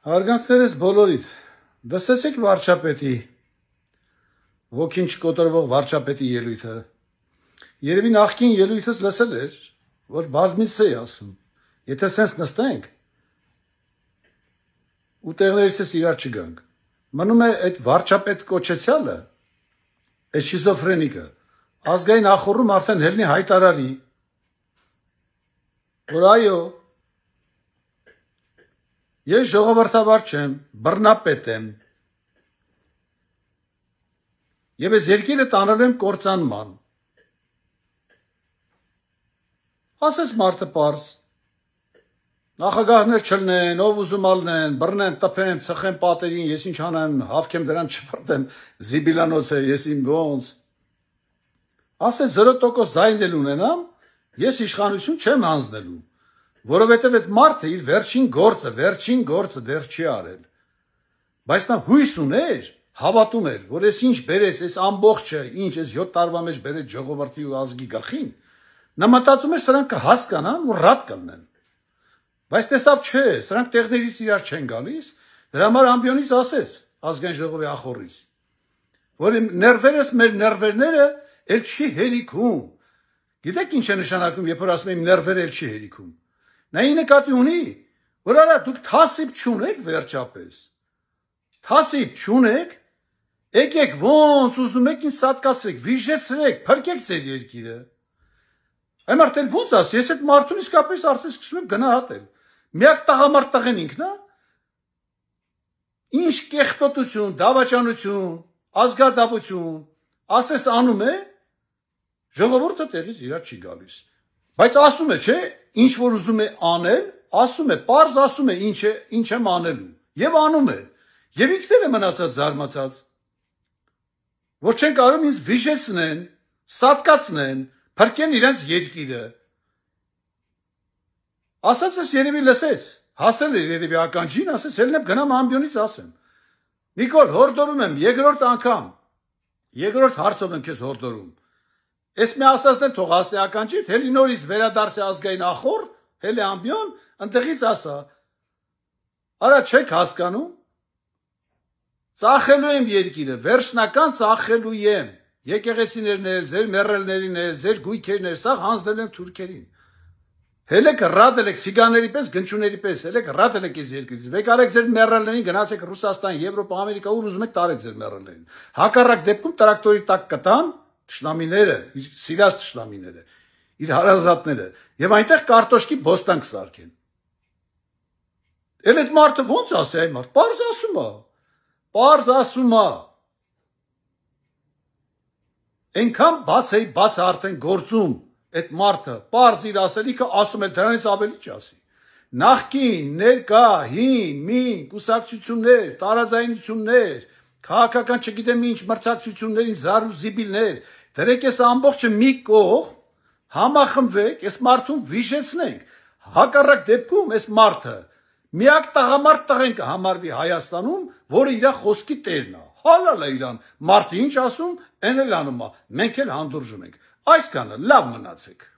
Հարգանքներս բոլորիդ, լսեցիք վարչապետի, ոգին չկոտրվող վարչապետի ելույթը, երևի նախկին ելույթս լսել էր, որ բազմից էի ասում, եթե սենց նստենք, ու տեղներիցս իրար չգանք, մնում է այդ վարչապետ կոչեցյալը, այդ շիզոֆրենիկը, ազգային ախորում արդեն հելնի հայտարարի, որ այո, ես ժողովրդավար չեմ, բռնապետ եմ, և ես երկիրը տանելու եմ կործանման, ասեց մարդը պարզ, նախագահներ չլնեն, ով ուզում ալնեն, բռնեն, տպեն, ծխեն պատերին, ես ինչ անեմ, հավքեմ դրան չպրտեմ, զիբիլանոց է, ես իմ ոնց, ասեց 0% զայն էլ ունենամ, ես իշխանություն չեմ հանձնելու, որովհետև այդ մարդը իր վերջին գործը դեռ չի արել, բայց նա հույս ուներ, հավատում էր, որ ես ինչ բերեց, ես ամբողջը, ինչ ես 7 տարվա մեջ բերեց ժողովրդի ու ազգի գլխին, նա մտածում էր սրանք կհասկանան ու ռադ կլնեն, բայց տեսավ չէ, սրանք տեղներից իրար չեն գալիս, դրա համար ամբիոնից ասեց ազգային ժողովի ախորից, որ ներվերս մեր ներվերները էլ չի հերիքում, գիտեք ինչ է նշանակում, երբ որ ասում եմ ներվերը էլ չի հերիքում, նա ի նկատի ունի, որ արա դուք թասիբ չունեք վերջապես, թասիբ չունեք, եկեք ոնց ուզում եք ինձ սատկացրեք, վիժեցրեք, փրկեք ձեր երկիրը, այն մարդել ոնց ասի, ես այդ մարդուն իսկապես արդեն սկսում եմ գնահատել, միակ տղամարդ տղեն ինքն է, ինչ կեղտոտություն, դավաճանություն, ազգադավություն, ասես անում է, ժողովուրդը տեղից իրար չի գալիս, բայց ասում է, չէ, ինչ որ ուզում է անել, ասում է, պարզ ասում է ինչ եմ անելու, և անում է, և ինքներ է մնացած զարմացած, որ չեն կարում ինձ վիժեցնեն, սատկացնեն, փրկեն իրենց երկիրը, ասացս երևի լսեց, հասել էր երևի ականջին, ասեց, ելնեմ գնամ ամբյոնից ասեմ, Նիկոլ, հորդորում եմ, երկրորդ անգամ, երկրորդ հարցով եմ քեզ հորդորում, ես մի ասածն էլ թող ասնի ականջիդ, հելի նորից վերադարձ է ազգային ախոր, հելի ամբյոն, ընդեղից ասա, արա չեք հասկանում, ծախելու եմ երկիրը, վերջնական ծախելու եմ, եկեղեցիներն էլ, ձեր մեռելներին էլ, ձեր գույքերն էլ, սաղ հանձնել եմ թուրքերին, հելեք ռադել եք սիգաների պես, գնչուների պես, հելեք ռադել եք ես երկրից, վեկարեք ձեր մեռելներին, գնացեք Ռուսաստան, Եվրոպա, Ամերիկա, ուր ուզում եք տարեք ձեր մեռելներին, հակառակ դեպքում տրակտորի տակ կտան, թշնամիները, իր սիրած թշնամիները, իր հարազատները, և այնտեղ կարտոշկի բոստան կսարքեն, էլ այդ մարդը ոնց ասի այն մարդ, պարզ ասում է, ենքան բաց արդեն գործում, այդ մարդը, պարզ իր ասելիքը ասում էլ դրանից ավելի չասի, նախկին, ներկա, հին, մին, կուսակցություններ, տարաձայնություններ, քաղաքական չգիտեմ ինչ մրցակցություններին զար ու զիբիլներ, դրեք ես ամբողջը մի կողմ, համախմվեք, ես մարդուն վիժեցնենք, հակառակ դեպքում ես մարդը, միակ տղամարդ տղեն կհամարվի Հայաստանում, որը իրա խոսքի տերն է, հալալ է իրան, մարդը ինչ ասում, են էլ անում է, մենք էլ հանդուրժում ենք, այսքանը լավ մնացեք։